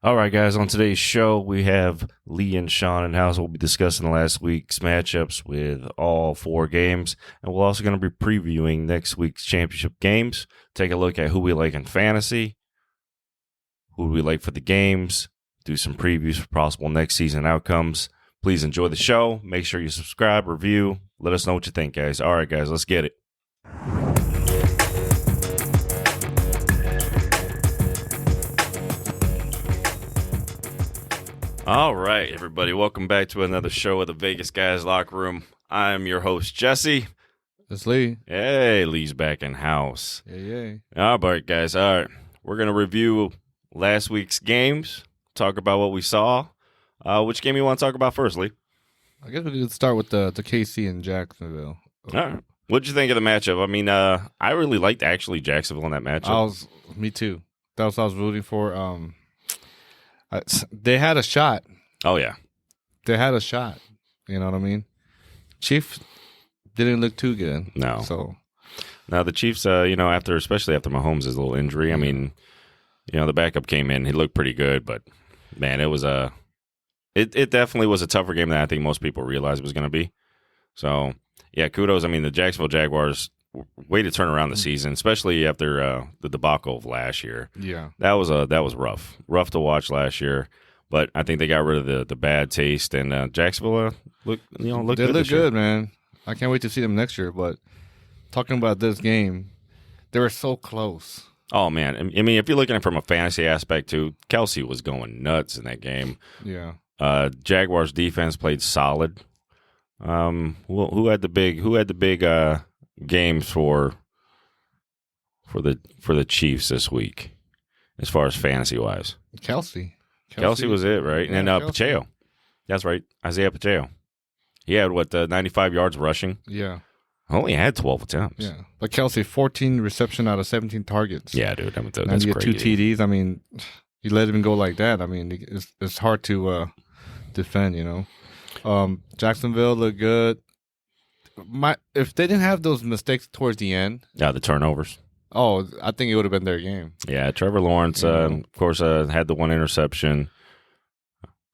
All right, guys, on today's show, we have Lee and Shaun in house. We'll be discussing last week's matchups with all four games, and we're also going to be previewing next week's championship games, take a look at who we like in fantasy, who we like for the games, do some previews for possible next season outcomes. Please enjoy the show. Make sure you subscribe, review. Let us know what you think, guys. All right, guys, let's get it. All right, everybody. Welcome back to another show of the Vegas Guys Locker Room. I'm your host, Jesse. It's Lee. Hey, Lee's back in house. Yay. All right, guys. All right. We're going to review last week's games, talk about what we saw. Which game you want to talk about first, Lee? I guess we could start with the KC and Jacksonville. All right. What'd you think of the matchup? I mean, I really liked actually Jacksonville in that matchup. Me too. That was what I was rooting for. They had a shot. Oh, yeah. They had a shot. You know what I mean? Chiefs didn't look too good. No. So now the Chiefs, especially after Mahomes' little injury, I mean, the backup came in. He looked pretty good, but, man, it was it definitely was a tougher game than I think most people realized it was going to be. So, yeah, kudos. I mean, the Jacksonville Jaguars, way to turn around the season, especially after the debacle of last year. Yeah, that was rough to watch last year. But I think they got rid of the bad taste, and Jacksonville look good. They look good, man. I can't wait to see them next year. But talking about this game, they were so close. Oh man, I mean, if you're looking at it from a fantasy aspect too, Kelsey was going nuts in that game. Yeah. Jaguars defense played solid. Who had the big games for the Chiefs this week, as far as fantasy wise? Kelsey was it, right? Yeah, and Pacheco. That's right, Isaiah Pacheco. He had 95 yards rushing. Yeah. Only had 12 attempts. Yeah, but Kelsey, 14 reception out of 17 targets. Yeah, dude, that's and crazy. 2 TDs. I mean, you let him go like that. I mean, it's hard to defend. Jacksonville looked good. If they didn't have those mistakes towards the end, the turnovers. Oh, I think it would have been their game. Yeah, Trevor Lawrence, of course, had the one interception.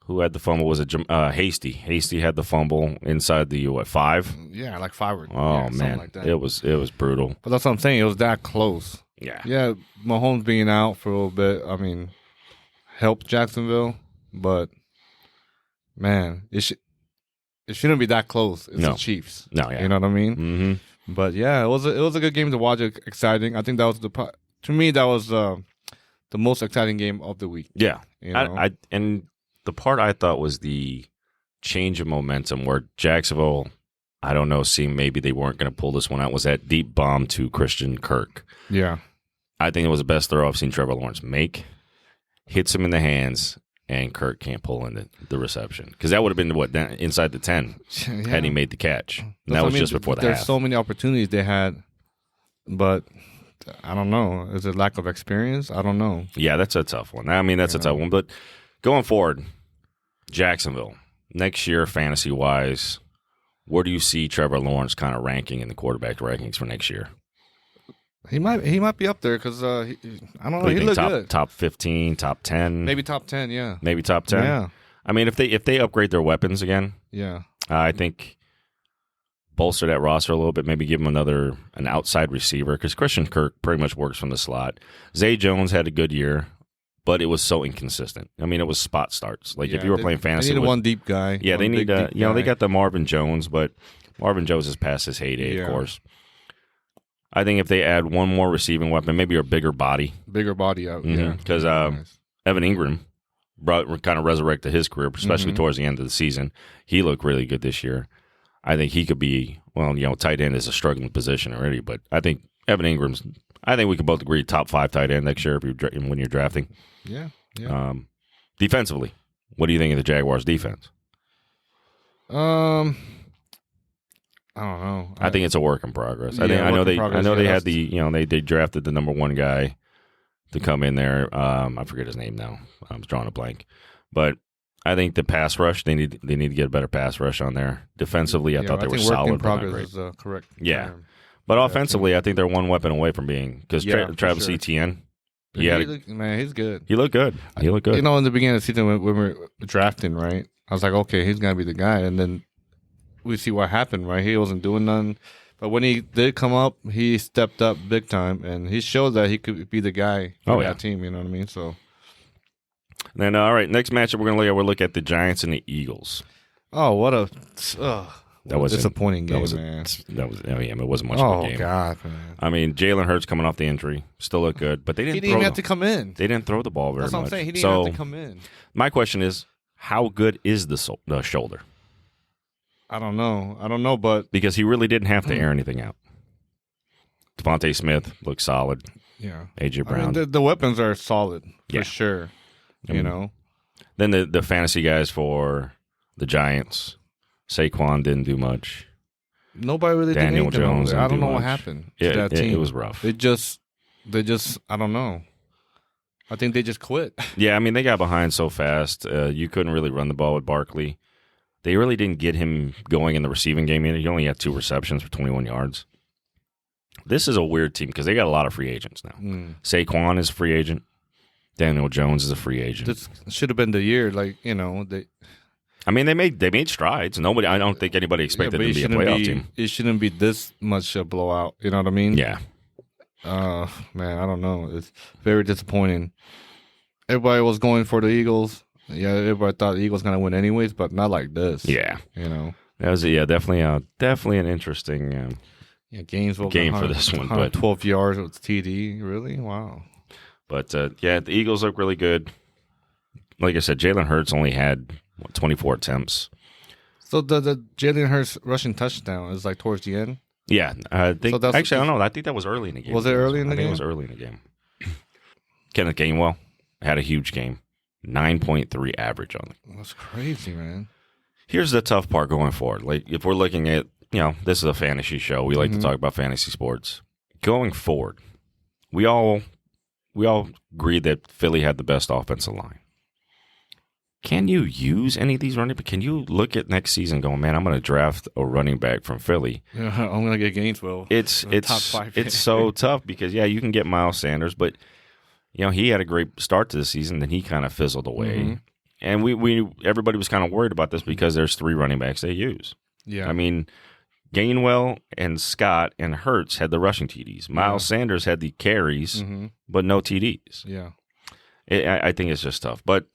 Who had the fumble? Was it Hasty? Hasty had the fumble inside the 5? Yeah, like 5 or man, like that. It was brutal. But that's what I'm saying. It was that close. Yeah. Mahomes being out for a little bit, I mean, helped Jacksonville, but man, it shouldn't be that close. It's the Chiefs. No, yeah. You know what I mean? Mm-hmm. But yeah, it was a good game to watch. Exciting. I think that was to me that was the most exciting game of the week. Yeah, and the part I thought was the change of momentum where Jacksonville, I don't know, seemed maybe they weren't going to pull this one out, was that deep bomb to Christian Kirk. Yeah, I think it was the best throw I've seen Trevor Lawrence make. Hits him in the hands. And Kirk can't pull in the reception. Because that would have been, inside the 10 had he made the catch. And that was just before the half. There's so many opportunities they had, but I don't know. Is it lack of experience? I don't know. Yeah, that's a tough one. I mean, that's a tough one. But going forward, Jacksonville, next year, fantasy-wise, where do you see Trevor Lawrence kind of ranking in the quarterback rankings for next year? He might be up there because I don't know. He looked good. Top 15, top 10, maybe top 10. Yeah, maybe top 10. Yeah. I mean, if they upgrade their weapons again, I think bolster that roster a little bit. Maybe give him an outside receiver because Christian Kirk pretty much works from the slot. Zay Jones had a good year, but it was so inconsistent. I mean, it was spot starts. Like if you were playing fantasy, they need one deep guy. Yeah, they need they got the Marvin Jones, but Marvin Jones is past his heyday, of course. I think if they add one more receiving weapon, maybe a bigger body. Out, because Evan Ingram kind of resurrected his career, especially towards the end of the season. He looked really good this year. I think he could be, tight end is a struggling position already, but I think Evan Ingram's, I think we can both agree, top 5 tight end next year when you're drafting. Yeah. Defensively, what do you think of the Jaguars' defense? I don't know. I think it's a work in progress. I know they had they drafted the number 1 guy to come in there. I forget his name now. I was drawing a blank. But I think the pass rush, they need to get a better pass rush on there. Defensively, I thought they were solid. Work in progress is correct. Yeah. But offensively, I think they're one weapon away from being, because Travis Etienne, Man, he's good. He looked good. He looked good. You know, in the beginning of the season when we were drafting, right? I was like, okay, he's gonna be the guy, and then we see what happened, right? He wasn't doing nothing, but when he did come up, he stepped up big time, and he showed that he could be the guy for that team. You know what I mean? So then, all right, next matchup we're gonna look at the Giants and the Eagles. Oh, what a that was disappointing game, man. It wasn't much of a game. Oh God, man. I mean, Jalen Hurts coming off the injury still looked good, but they didn't. He didn't even have to come in. They didn't throw the ball very much. That's what I'm saying. He didn't have to come in. My question is, how good is the shoulder? I don't know, but because he really didn't have to air anything out. Devontae Smith looked solid. Yeah, AJ Brown. I mean, the weapons are solid for sure. You know. Then the fantasy guys for the Giants, Saquon didn't do much. Nobody really Daniel did Jones. I don't know what happened to that team. It was rough. They just I don't know. I think they just quit. Yeah, I mean they got behind so fast. You couldn't really run the ball with Barkley. They really didn't get him going in the receiving game either. He only had 2 receptions for 21 yards. This is a weird team because they got a lot of free agents now. Saquon is a free agent. Daniel Jones is a free agent. This should have been the year, they. I mean, they made strides. I don't think anybody expected them to be a playoff team. It shouldn't be this much a blowout. You know what I mean? Yeah. Man, I don't know. It's very disappointing. Everybody was going for the Eagles. Yeah, everybody thought the Eagles going to win anyways, but not like this. Yeah. You know? That was definitely an interesting Gainesville game for this one. But 12 yards with TD. Really? Wow. But, the Eagles look really good. Like I said, Jalen Hurts only had 24 attempts. So the Jalen Hurts rushing touchdown is like towards the end? Yeah. I think, actually, I don't know. I think that was early in the game. Was it early in the game? I think it was early in the game. Kenneth Gainwell had a huge game. 9.3 average on it. That's crazy, man. Here's the tough part going forward. Like, if we're looking at, this is a fantasy show. We like to talk about fantasy sports. Going forward, we all agreed that Philly had the best offensive line. Can you use any of these running backs? Can you look at next season going, man, I'm going to draft a running back from Philly? Yeah, I'm going to get Gainesville. It's top 5. It's so tough because, you can get Miles Sanders, but, he had a great start to the season, then he kind of fizzled away. And everybody was kind of worried about this because there's 3 running backs they use. Yeah. I mean, Gainwell and Scott and Hurts had the rushing TDs. Miles Sanders had the carries, but no TDs. Yeah. I think it's just tough. But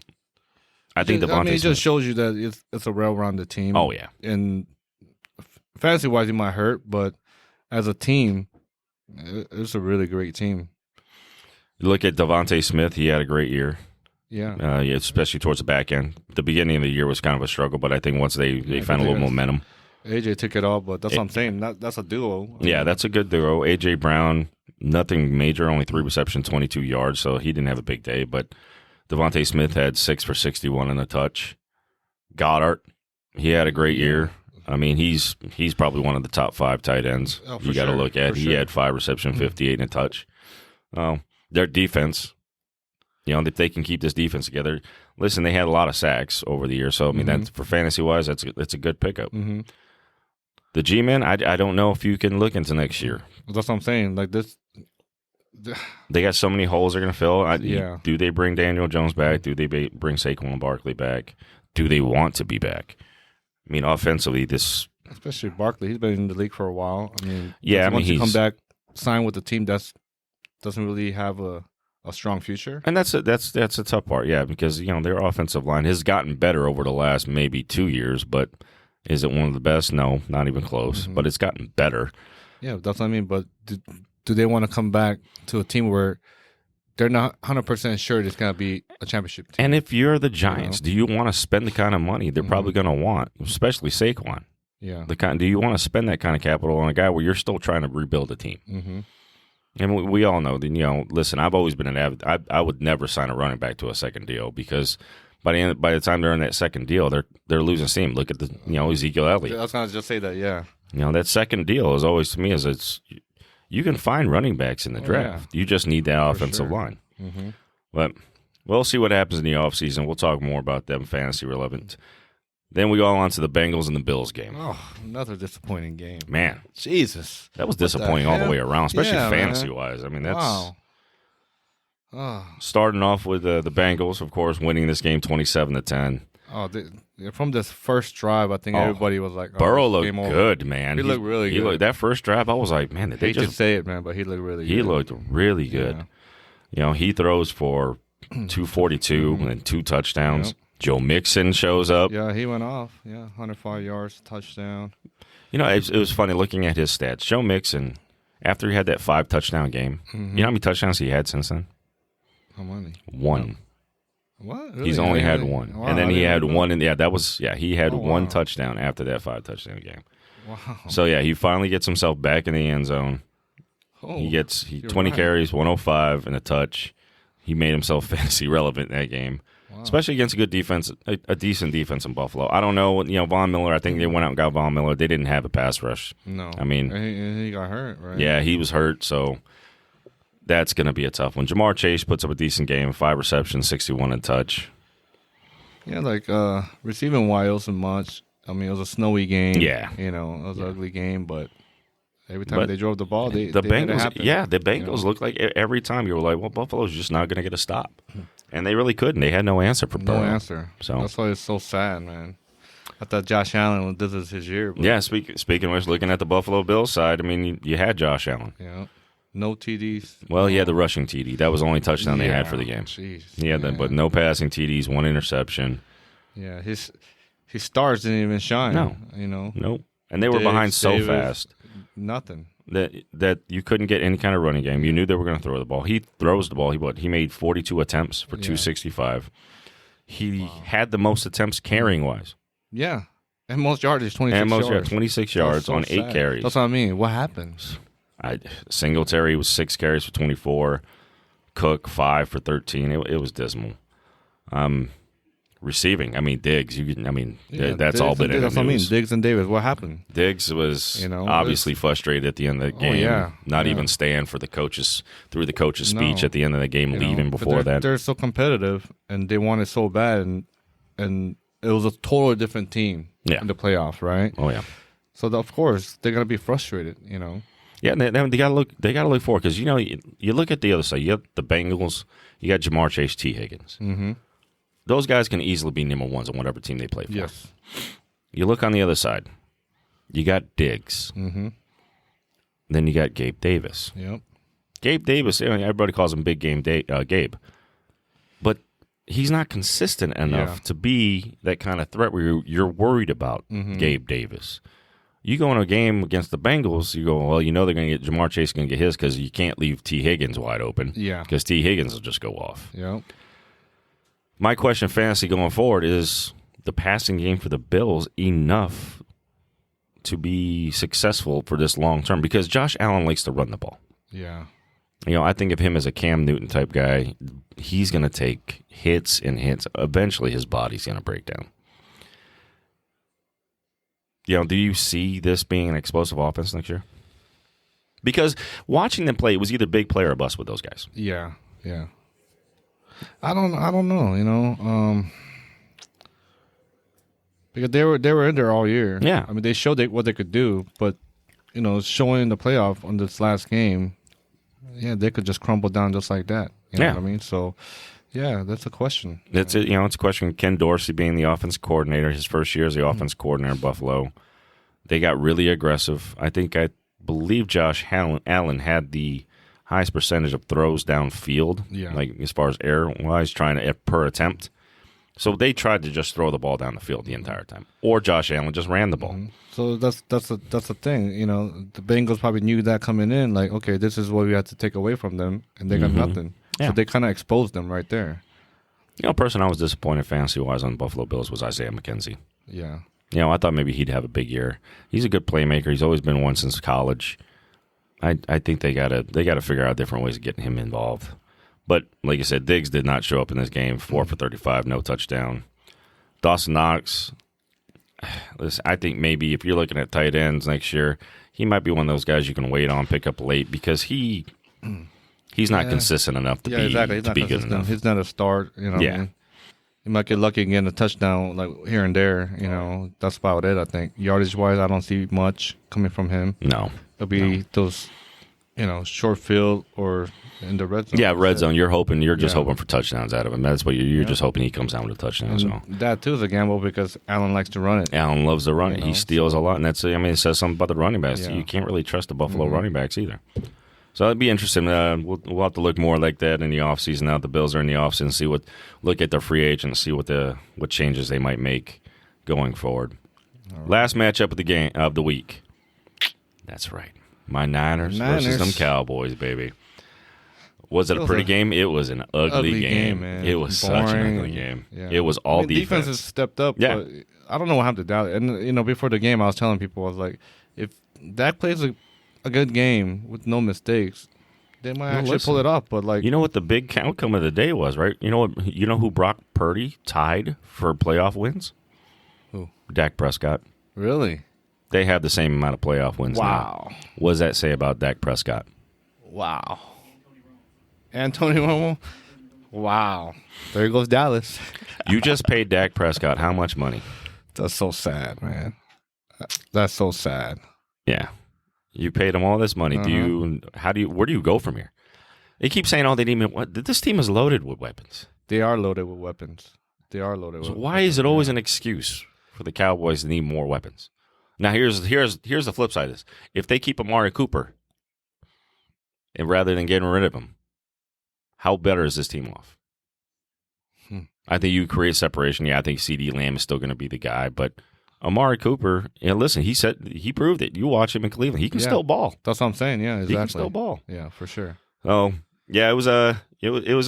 I think Devontae it just shows you that it's a well-rounded team. Oh, yeah. And fantasy-wise, it might hurt, but as a team, it's a really great team. You look at Devontae Smith. He had a great year. Yeah. Especially towards the back end. The beginning of the year was kind of a struggle, but I think once they found a little momentum. AJ took it all, but that's what I'm saying. That's a duo. Yeah, that's a good duo. AJ Brown, nothing major, only 3 receptions, 22 yards, so he didn't have a big day. But Devontae Smith had 6 for 61 and a touch. Goddard, he had a great year. I mean, he's probably one of the top 5 tight ends you got to look at. He had 5 receptions, 58 and a touch. Their defense, if they can keep this defense together. Listen, they had a lot of sacks over the year, so I mean, that's, for fantasy wise, that's a good pickup. The G-men, I don't know if you can look into next year. That's what I'm saying. Like this, they got so many holes they're going to fill. Do they bring Daniel Jones back? Do they bring Saquon Barkley back? Do they want to be back? I mean, offensively, especially Barkley, he's been in the league for a while. I mean, once he come back, sign with the team doesn't really have a strong future. And that's a tough part, because their offensive line has gotten better over the last maybe 2 years, but is it one of the best? No, not even close. But it's gotten better. Yeah, that's what I mean. But do they want to come back to a team where they're not 100% sure it's going to be a championship team? And if you're the Giants, do you want to spend the kind of money they're probably going to want, especially Saquon? Yeah. Do you want to spend that kind of capital on a guy where you're still trying to rebuild a team? And we all know that, listen, I've always been an avid. I would never sign a running back to a second deal because by the time they're in that second deal, they're losing steam. Look at the Ezekiel Elliott. I was going to just say that, yeah. That second deal is always, to me, you can find running backs in the draft. You just need that offensive line. But we'll see what happens in the offseason. We'll talk more about them fantasy relevant. Then we go on to the Bengals and the Bills game. Oh, another disappointing game. Man. Jesus. That was disappointing all the way around, especially fantasy-wise. I mean, that's... Wow. Starting off with the Bengals, of course, winning this game 27-10. From this first drive, I think everybody was like, Burrow looked good, man. He looked really good. That first drive, I was like, man, did they just say it, man, but he looked really good. He looked really good. Yeah. He throws for 242 and 2 touchdowns. Yep. Joe Mixon shows up. Yeah, he went off. Yeah, 105 yards, touchdown. It was funny looking at his stats. Joe Mixon, after he had that 5-touchdown game, you know how many touchdowns he had since then? How many? 1. What? Really? He's only had 1. Wow, and then he had know. 1. He had 1 touchdown after that 5-touchdown game. Wow. So, he finally gets himself back in the end zone. He gets 20 carries, 105, and a touch. He made himself fantasy relevant in that game. Wow. Especially against a good defense, a decent defense in Buffalo. I don't know, Von Miller, I think they went out and got Von Miller. They didn't have a pass rush. No. I mean, and he got hurt, right? Yeah, he was hurt, so that's going to be a tough one. Jamar Chase puts up a decent game, 5 receptions, 61 and touch. Yeah, receiving wise wasn't much. I mean, it was a snowy game. Yeah. It was an ugly game, but every time they drove the ball, the Bengals, made it happen. the Bengals looked like every time you were like, well, Buffalo's just not going to get a stop. And they really couldn't. They had no answer for Burrow. No answer. So that's why it's so sad, man. I thought Josh Allen, this is his year. But yeah, speaking of which, looking at the Buffalo Bills side, I mean, you had Josh Allen. Yeah. No TDs. Well, he had the rushing TD. That was the only touchdown they had for the game. Jeez. But no passing TDs, 1 interception. Yeah, his stars didn't even shine. No. Nope. And they were behind so fast. Nothing. That you couldn't get any kind of running game. You knew they were going to throw the ball. He throws the ball. He made 42 attempts for 265. He had the most attempts carrying wise. Yeah. And most yardage, 26 yards. 26 yards on 8 carries. That's what I mean. What happens? Singletary was 6 carries for 24. Cook 5 for 13. It was dismal. Receiving, Diggs. That's all been in the news. That's what I mean. Diggs and Davis. What happened? Diggs was obviously frustrated at the end of the game. Not even staying for the coaches speech at the end of the game, leaving before that. They're so competitive and they want it so bad, and it was a totally different team in the playoffs, right? Oh yeah. So of course they're gonna be frustrated. Yeah, they gotta look. They gotta look forward because you look at the other side. You have the Bengals. You got Jamar Chase, T. Higgins. Mm-hmm. Those guys can easily be number ones on whatever team they play for. Yes. You look on the other side. You got Diggs. Mm-hmm. Then you got Gabe Davis. Yep. Gabe Davis. Everybody calls him Big Game Gabe, but he's not consistent enough to be that kind of threat where you're worried about Gabe Davis. You go in a game against the Bengals, you go, well, they're going to get Jamar Chase going to get his because you can't leave T. Higgins wide open. Yeah. Because T. Higgins will just go off. Yep. My question, fantasy going forward, is the passing game for the Bills enough to be successful for this long term? Because Josh Allen likes to run the ball. Yeah. I think of him as a Cam Newton type guy. He's going to take hits and hits. Eventually, his body's going to break down. Do you see this being an explosive offense next year? Because watching them play, it was either big play or bust with those guys. Yeah, yeah. I don't know. Because they were in there all year. Yeah. They showed what they could do, but showing in the playoff on this last game, they could just crumble down just like that. You know what I mean? So, yeah, that's a question. It's a question. Ken Dorsey being the offense coordinator, his first year as the offense coordinator in Buffalo, they got really aggressive. I believe Josh Allen had the highest percentage of throws downfield, like as far as air-wise, trying to per attempt. So they tried to just throw the ball down the field the entire time, or Josh Allen just ran the ball. Mm-hmm. So that's the thing. The Bengals probably knew that coming in. Like, okay, this is what we have to take away from them, and they got nothing. Yeah. So they kind of exposed them right there. Person I was disappointed fantasy-wise on the Buffalo Bills was Isaiah McKenzie. Yeah. I thought maybe he'd have a big year. He's a good playmaker. He's always been one since college. I think they gotta figure out different ways of getting him involved. But like I said, Diggs did not show up in this game. 4 for 35, no touchdown. Dawson Knox. Listen, I think maybe if you're looking at tight ends next year, he might be one of those guys you can wait on, pick up late because he's not consistent enough to be good enough. He's not a start. He might get lucky and get a touchdown like here and there. That's about it. I think yardage wise, I don't see much coming from him. No. It'll be those short field or in the red zone. Yeah, red zone. You're just hoping for touchdowns out of him. That's what you're just hoping he comes down with a touchdown. And so that too is a gamble because Allen likes to run it. Allen loves to run it. He steals a lot, and it says something about the running backs. Yeah. You can't really trust the Buffalo running backs either. So it'd be interesting. We'll have to look more like that in the offseason. Now the Bills are in the offseason, look at their free agents, see what changes they might make going forward. Right. Last matchup of the week. That's right. My Niners versus them Cowboys, baby. Was it a pretty game? It was an ugly game. Man. It was boring. Such an ugly game. Yeah. It was all defense. Defense has stepped up. Yeah. But I don't know what happened to Dallas. And, before the game, I was telling people, I was like, if Dak plays a good game with no mistakes, they might actually pull it off. But you know what the big outcome of the day was, right? You know who Brock Purdy tied for playoff wins? Who? Dak Prescott. Really? They have the same amount of playoff wins now. What does that say about Dak Prescott? Wow. Antonio Romo? Wow. There goes Dallas. You just paid Dak Prescott how much money? That's so sad, man. That's so sad. Yeah. You paid him all this money. Where do you go from here? They keep saying, they need me. What? This team is loaded with weapons. They are loaded with weapons. So why is it always an excuse for the Cowboys to need more weapons? Now, here's the flip side of this. If they keep Amari Cooper, and rather than getting rid of him, how better is this team off? I think you create separation. Yeah, I think CeeDee Lamb is still going to be the guy, but Amari Cooper, listen, he proved it. You watch him in Cleveland. He can still ball. That's what I'm saying. Yeah, exactly. He can still ball. Yeah, for sure. Oh, yeah, it was an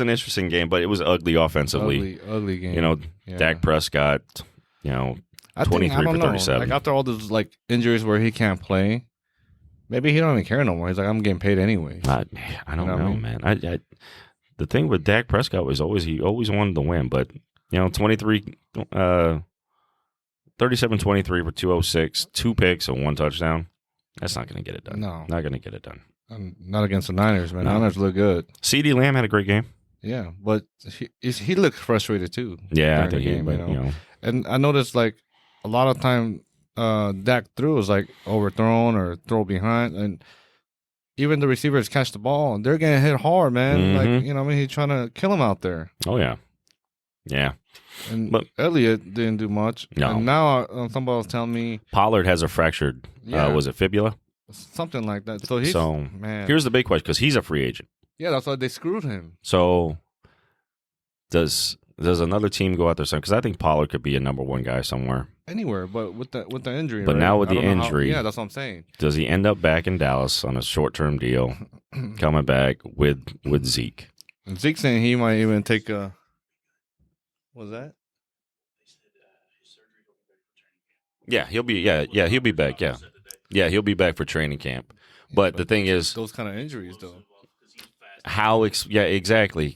interesting game, but it was ugly offensively. Ugly game. Dak Prescott, 23 for 37. Like after all those injuries where he can't play, maybe he don't even care no more. He's like, I'm getting paid anyway. I don't know, man. The thing with Dak Prescott was he always wanted to win, but 37-23 for 206, 2 picks and 1 touchdown. That's not going to get it done. No, not going to get it done. Not against the Niners, man. No. Niners look good. CeeDee Lamb had a great game. Yeah, but he looked frustrated too. Yeah, I think game, he. And I noticed a lot of time Dak threw was overthrown or throw behind, and even the receivers catch the ball and they're getting hit hard, man. Mm-hmm. He's trying to kill him out there. Oh yeah. And Elliott didn't do much. No. And now somebody was telling me Pollard has a fractured. Was it fibula? Something like that. Man. Here's the big question because he's a free agent. Yeah, that's why they screwed him. So does another team go out there? Because I think Pollard could be a number 1 guy somewhere. Anywhere, but with the injury. But right? now with the injury, that's what I'm saying. Does he end up back in Dallas on a short-term deal, coming back with Zeke? And Zeke's saying he might even take a. What's that? Yeah, he'll be. Yeah, he'll be back. Yeah, he'll be back for training camp. But the thing is, those kind of injuries, though. Exactly.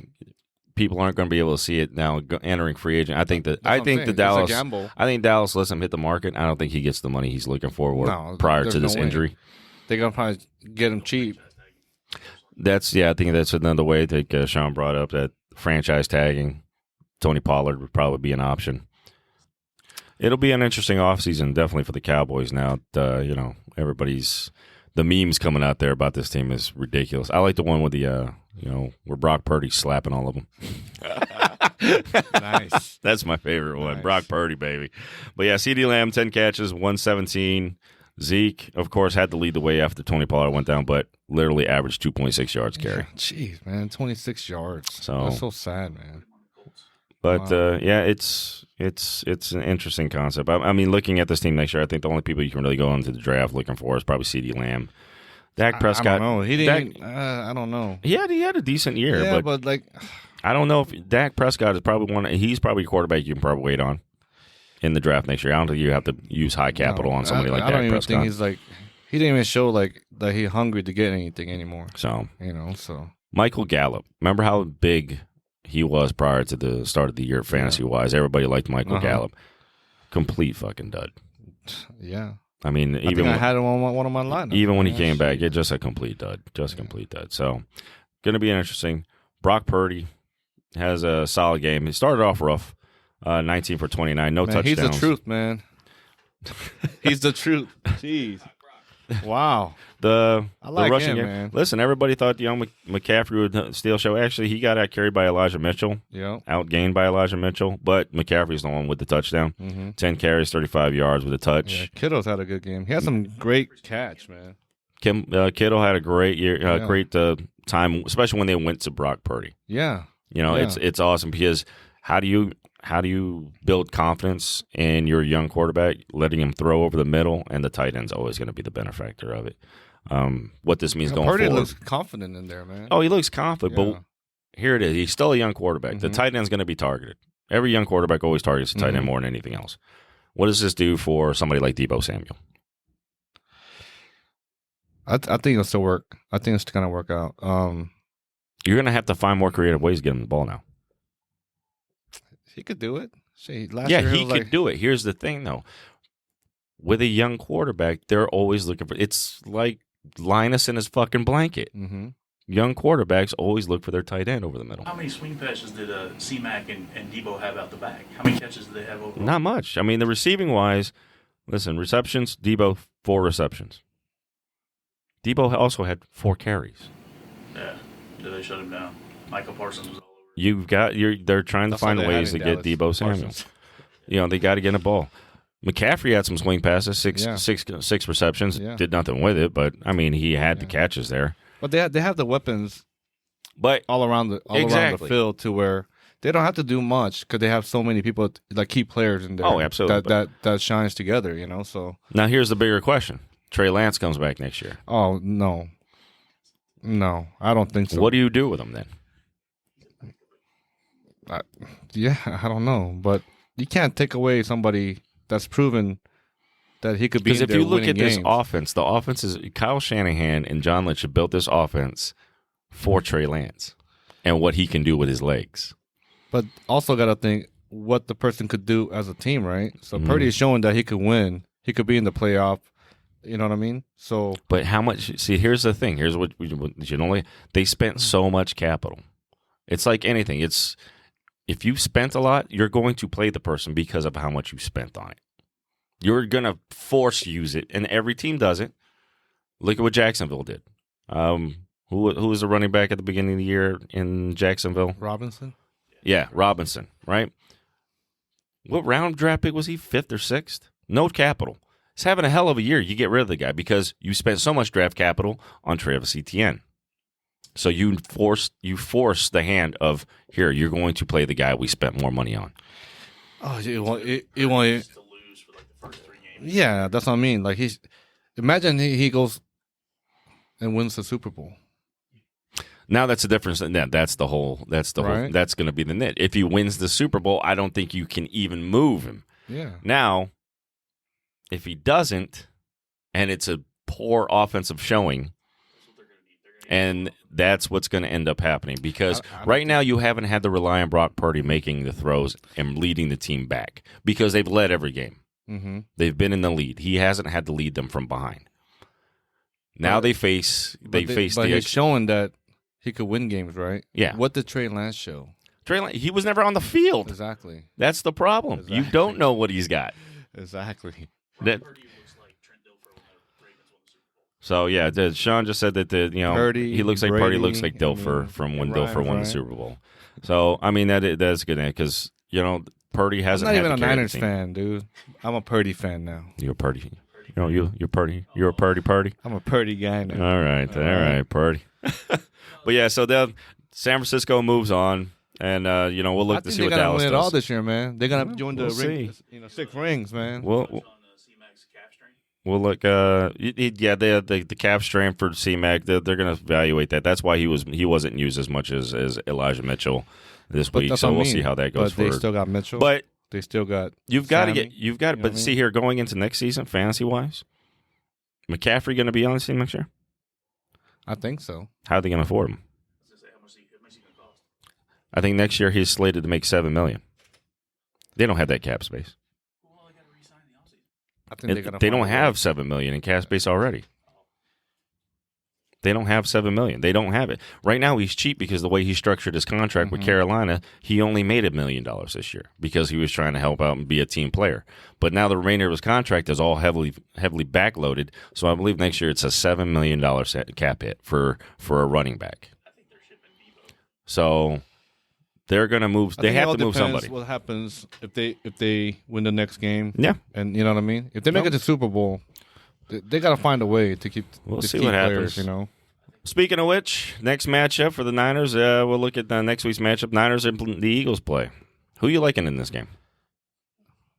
People aren't going to be able to see it now entering free agent. I think Dallas. I think Dallas lets him hit the market. I don't think he gets the money he's looking for prior to this injury. They're gonna probably get him cheap. I think that's another way. I think Shaun brought up that franchise tagging Tony Pollard would probably be an option. It'll be an interesting offseason, definitely for the Cowboys now. Everybody's the memes coming out there about this team is ridiculous. I like the one with the where Brock Purdy's slapping all of them. Nice. That's my favorite one. Nice. Brock Purdy, baby. But yeah, CeeDee Lamb, 10 catches, 117. Zeke, of course, had to lead the way after Tony Pollard went down, but literally averaged 2.6 yards carry. Jeez, man, 26 yards. So that's so sad, man. But it's an interesting concept. I mean, looking at this team next year, I think the only people you can really go into the draft looking for is probably CeeDee Lamb. Dak Prescott. I don't know. He didn't. I don't know. He had a decent year. Yeah, but like, I don't know if Dak Prescott is probably he's probably a quarterback you can probably wait on in the draft next year. I don't think you have to use high capital on somebody like Dak Prescott. I don't even think he's he didn't even show that he's hungry to get anything anymore. So Michael Gallup. Remember how big he was prior to the start of the year fantasy wise? Everybody liked Michael Gallup. Complete fucking dud. Yeah. I mean, I had him on one of my lineups. Even when he came back, it's just a complete dud. Just a complete dud. So, going to be interesting. Brock Purdy has a solid game. He started off rough, 19 for 29, no touchdowns. He's the truth, man. He's the truth. Jeez. Wow. The like rushing him, game. man. Listen, everybody thought McCaffrey would steal show. Actually, he got out carried by Elijah Mitchell, outgained by Elijah Mitchell, but McCaffrey's the one with the touchdown. 10 carries, 35 yards with a touch. Yeah, Kittle's had a good game. He had some great catch, man. Kittle had a great year, great time, especially when they went to Brock Purdy. Yeah. It's awesome because how do you build confidence in your young quarterback, letting him throw over the middle, and the tight end's always going to be the benefactor of it. What this means going Purdy forward. looks confident in there, man. Oh, he looks confident, but here it is. He's still a young quarterback. The tight end's going to be targeted. Every young quarterback always targets the tight end more than anything else. What does this do for somebody like Deebo Samuel? I think it'll still work. I think it's going to work out. You're going to have to find more creative ways to get him the ball now. He could do it. He could do it. Here's the thing, though. With a young quarterback, they're always looking for – it's like Linus in his fucking blanket. Mm-hmm. Young quarterbacks always look for their tight end over the middle. How many swing passes did C-Mac and Debo have out the back? How many catches did they have overall? Not much. I mean, the receiving-wise, listen, receptions, Debo, 4 receptions. Debo also had 4 carries. Yeah, they shut him down. Michael Parsons was all over. They're trying to find ways to get Deebo Samuel. They got to get a ball. McCaffrey had some swing passes, six receptions, did nothing with it, but I mean he had the catches there. But they have the weapons, but all around the field to where they don't have to do much because they have so many people like key players in there. Oh, absolutely. That shines together, So now here's the bigger question: Trey Lance comes back next year. Oh no, I don't think so. What do you do with him then? I don't know, but you can't take away somebody that's proven that he could be. Because if you look at games. this offense, the offense is Kyle Shanahan and John Lynch have built this offense for Trey Lance and what he can do with his legs. But also got to think what the person could do as a team, right? So Purdy is showing that he could win. He could be in the playoff. You know what I mean? So, but how much? See, here's the thing. Here's what they spent so much capital. It's like anything. If you spent a lot, you're going to play the person because of how much you spent on it. You're going to force use it, and every team does it. Look at what Jacksonville did. Who was the running back at the beginning of the year in Jacksonville? Robinson? Yeah, Robinson, right? What round draft pick was he, 5th or 6th? No capital. He's having a hell of a year. You get rid of the guy because you spent so much draft capital on Travis Etienne. So you force the hand of, here, you're going to play the guy we spent more money on. Oh, it won't to lose for like the first 3 games. Yeah, that's what I mean. Like imagine he goes and wins the Super Bowl. Now that's the difference. That's the whole. That's going to be the nit. If he wins the Super Bowl, I don't think you can even move him. Yeah. Now, if he doesn't, and it's a poor offensive showing. And that's what's going to end up happening because right now you haven't had to rely on Brock Purdy making the throws and leading the team back because they've led every game. Mm-hmm. They've been in the lead. He hasn't had to lead them from behind. Now they face. But he's showing that he could win games, right? Yeah. What did Trey Lance show? He was never on the field. Exactly. That's the problem. Exactly. You don't know what he's got. Exactly. So yeah, Shaun just said that Purdy, he looks like Brady, Purdy looks like Dilfer from when Dilfer won the Super Bowl. So I mean that's good because Purdy hasn't. I'm not had even to a Niners fan, dude. I'm a Purdy fan now. You're a Purdy. You're Purdy. You're a Purdy. I'm a Purdy guy now. All right, Purdy. But yeah, so then San Francisco moves on, and we'll look to see what Dallas does. They're gonna win it all this year, man. They're gonna join the ring. 6 rings, man. We'll look. The calf strain for C-Mac. They're going to evaluate that. That's why he wasn't used as much as Elijah Mitchell this week. So we'll see how that goes. But they still got Mitchell. But they still got. You've got to. But see here, going into next season, fantasy wise, McCaffrey going to be on the team next year? I think so. How are they going to afford him? I think next year he's slated to make $7 million. They don't have that cap space. I think they don't have $7 million in cap space already. They don't have $7 million. They don't have it right now. He's cheap because the way he structured his contract with Carolina, he only made $1 million this year because he was trying to help out and be a team player. But now the remainder of his contract is all heavily backloaded. So I believe next year it's a $7 million cap hit for a running back. I think they're shipping Debo. So they're going to move. They have to move somebody. What happens if they win the next game? Yeah, and you know what I mean. If they make it to Super Bowl, they got to find a way to keep. We'll to see keep what players, happens. You know. Speaking of which, next matchup for the Niners, we'll look at next week's matchup. Niners and the Eagles play. Who you liking in this game?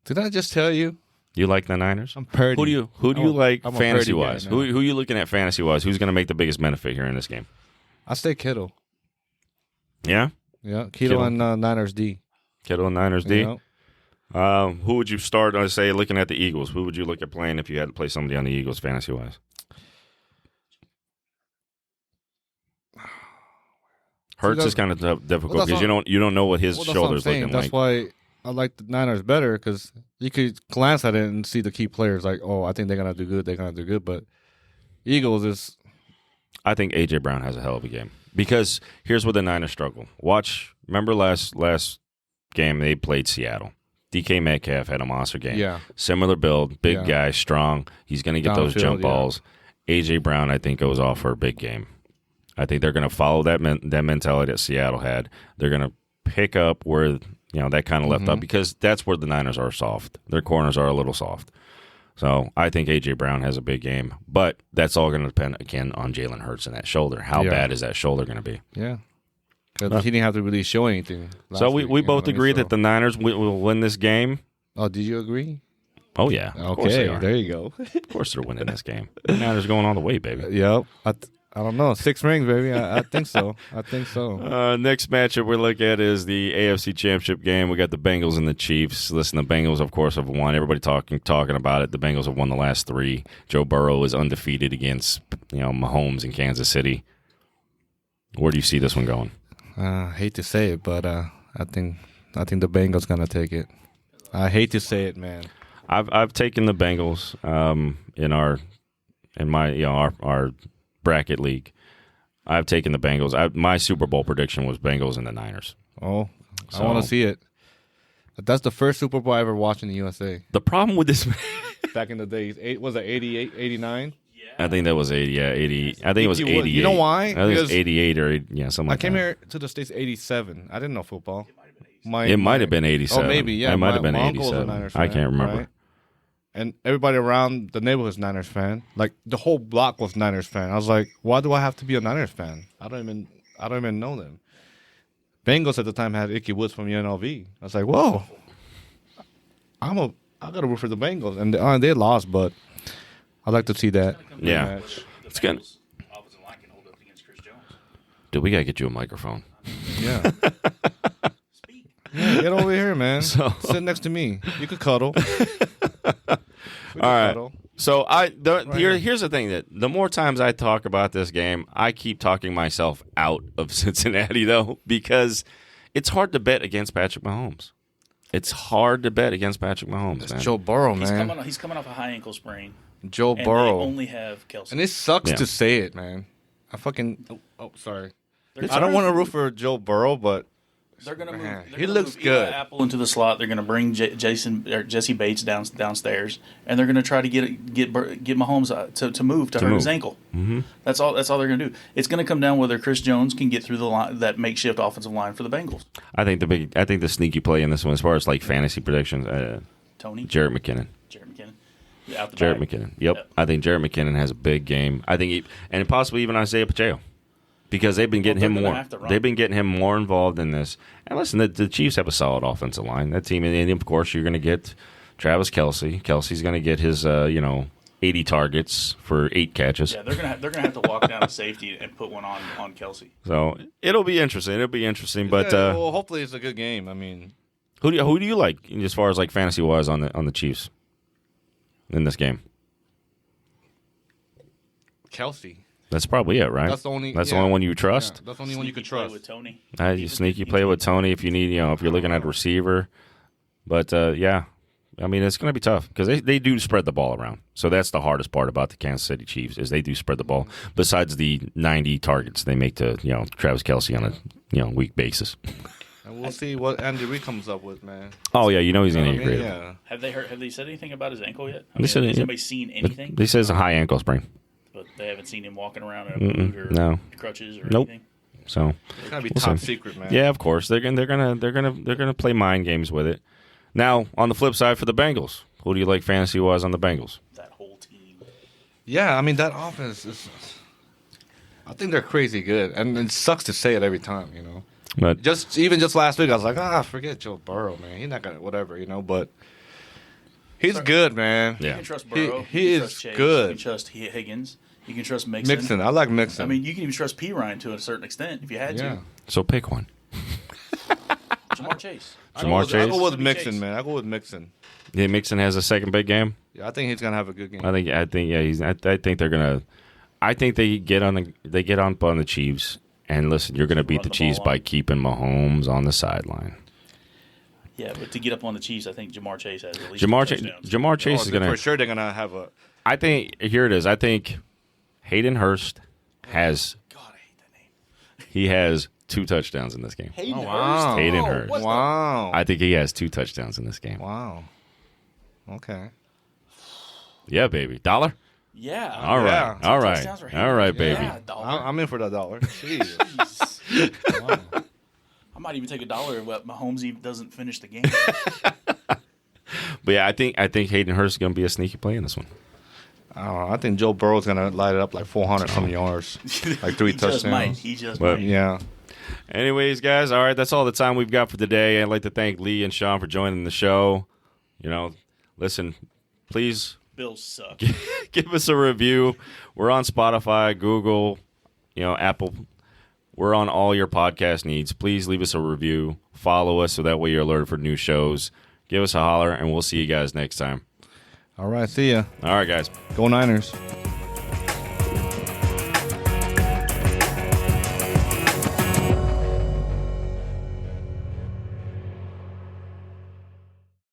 Did I just tell you? You like the Niners? I'm Purdy. Who do you like I'm a fantasy Purdy guy wise? now. Who you looking at fantasy wise? Who's going to make the biggest benefit here in this game? I stay Kittle. Yeah, Yeah, Kittle. Kittle and Niners D. Kittle and Niners D. You know? Who would you start? I say looking at the Eagles. Who would you look at playing if you had to play somebody on the Eagles fantasy wise? Hurts is kind of difficult Well, because you don't know what his Well, that's what I'm shoulders saying. looking That's like. why I like the Niners better because you could glance at it and see the key players. Like, oh, I think they're gonna do good. They're gonna do good. But Eagles is I think A.J. Brown has a hell of a game because here's where the Niners struggle. Remember last game they played Seattle. DK Metcalf had a monster game. Yeah. Similar build, big Yeah. guy, strong. He's going to get those Downfield, jump yeah. balls. A.J. Brown, I think, goes off for a big game. I think they're going to follow that mentality that Seattle had. They're going to pick up where that kind of left up because that's where the Niners are soft. Their corners are a little soft. So I think A.J. Brown has a big game, but that's all going to depend, again, on Jalen Hurts and that shoulder. How Yeah. bad is that shoulder going to be? yeah. Because he didn't have to really show anything. So we last week, both you know agree what I mean? that the Niners will win this game. Oh, did you agree? Oh, yeah. Of course they Okay, are. there you go. Of course they're winning this game. The Niners going all the way, baby. Yep. I don't know. 6 rings, baby. I think so. I think so. Next matchup we look at is the AFC Championship game. We got the Bengals and the Chiefs. Listen, the Bengals, of course, have won. Everybody talking about it. The Bengals have won the last 3. Joe Burrow is undefeated against Mahomes in Kansas City. Where do you see this one going? I hate to say it, but I think the Bengals gonna take it. I hate to say it, man. I've taken the Bengals in our bracket league. I've taken the Bengals. My Super Bowl prediction was Bengals and the Niners. Oh, So- I want to see it. That's the first Super Bowl I ever watched in the USA. The problem with this, Back in the days, was it 88, 89? I think that was 80. Yeah, 80. I think it was 88. You know why? I think it was Because 88 or something. I like came that. here to the States 87. I didn't know football. It might have been 87. Oh, maybe, yeah. It might have My been uncle was a 87. Niners I fan, can't remember. right? And everybody around the neighborhood was Niners fan. Like the whole block was Niners fan. I was like, why do I have to be a Niners fan? I don't even know them. Bengals at the time had Icky Woods from UNLV. I was like, whoa, I gotta root for the Bengals, and they lost, but I like to see that. Yeah. match. It's good. Offensive line can hold up against Chris Jones. Dude, we got to get you a microphone. Yeah. Speak. Yeah, get over here, man. So- Sit next to me. You could cuddle. All right. So here's the thing that the more times I talk about this game, I keep talking myself out of Cincinnati though because it's hard to bet against Patrick Mahomes. It's hard to bet against Patrick Mahomes, man. Joe Burrow, He's man. coming off a high ankle sprain. Joe And Burrow. they only have Kelsey. And it sucks Yeah. to say it, man. I fucking. Oh, sorry. They're I don't want to root for Joe Burrow, but They're going to move. Man, They're he gonna looks move Eli good. Apple into the slot. They're going to bring Jesse Bates downstairs, and they're going to try to get Mahomes to move to hurt his ankle. Mm-hmm. That's all they're going to do. It's going to come down whether Chris Jones can get through the line, that makeshift offensive line for the Bengals. I think the sneaky play in this one, as far as like fantasy predictions, Tony, Jarrett McKinnon. Yeah, out the Jarrett back. McKinnon. Yep. I think Jarrett McKinnon has a big game. I think and possibly even Isaiah Pacheco. Because they've been getting they're him gonna more. have to run. They've been getting him more involved in this. And listen, the Chiefs have a solid offensive line. That team, and of course, you're going to get Travis Kelce. Kelce's going to get his 80 targets for 8 catches. Yeah, they're gonna have to walk down to safety and put one on Kelsey. So it'll be interesting. But well, hopefully it's a good game. I mean, who do you like as far as like fantasy wise on the Chiefs in this game? Kelsey. That's probably it, right? That's the only one you trust. Yeah, that's the only one you could Play trust. with Tony. You sneaky play with Tony if you need, if you're looking at a receiver. But yeah, I mean, it's going to be tough because they do spread the ball around. So that's the hardest part about the Kansas City Chiefs is they do spread the ball. Besides the 90 targets they make to Travis Kelce on a week basis. And we'll see what Andy Reid comes up with, man. Oh yeah, he's going to get great. Yeah. Have they said anything about his ankle yet? Has anybody seen anything? They say it's a high ankle sprain. But they haven't seen him walking around in a boot or crutches or anything. So it's gonna be top secret, man. Yeah, of course they're gonna play mind games with it. Now on the flip side for the Bengals, who do you like fantasy wise on the Bengals? That whole team. Yeah, I mean that offense is. I think they're crazy good, and it sucks to say it every time, But just last week, I was like, forget Joe Burrow, man. He's not gonna whatever, But he's good, man. You Yeah, can trust Burrow. He you can is trust Chase, good. You can trust Higgins. You can trust Mixon. Mixon, I like Mixon. I mean, you can even trust P. Ryan to a certain extent if you had to. so pick one. Jamar Chase. I Chase. go with Chase. Mixon, man. I go with Mixon. Yeah, Mixon has a second big game. Yeah, I think he's gonna have a good game. I think they're gonna. I think they get on the Chiefs, and listen, you're gonna beat the Chiefs by keeping Mahomes on the sideline. Yeah, but to get up on the Chiefs, I think Jamar Chase has at least Jamar Chase is gonna for sure. They're gonna have a. I think here it is. I think Hayden Hurst has. God, I hate that name. He has 2 touchdowns in this game. Hayden wow. Hayden Hurst. Wow. I think he has 2 touchdowns in this game. Wow. Okay. Yeah, baby. $1? Yeah. All right. Yeah. All right. Touchdowns for All right, baby. Yeah, $1. I'm in for that $1. Jeez. Wow. I might even take $1 if Mahomes even doesn't finish the game. But yeah, I think Hayden Hurst is going to be a sneaky play in this one. I don't know. I think Joe Burrow's gonna light it up like 400 some yards, like 3 touchdowns. He just But- might. Yeah. Anyways, guys, all right, that's all the time we've got for today. I'd like to thank Lee and Shaun for joining the show. Listen, please Bills suck. give us a review. We're on Spotify, Google, Apple. We're on all your podcast needs. Please leave us a review. Follow us so that way you're alerted for new shows. Give us a holler, and we'll see you guys next time. All right. See ya. All right, guys. Go Niners.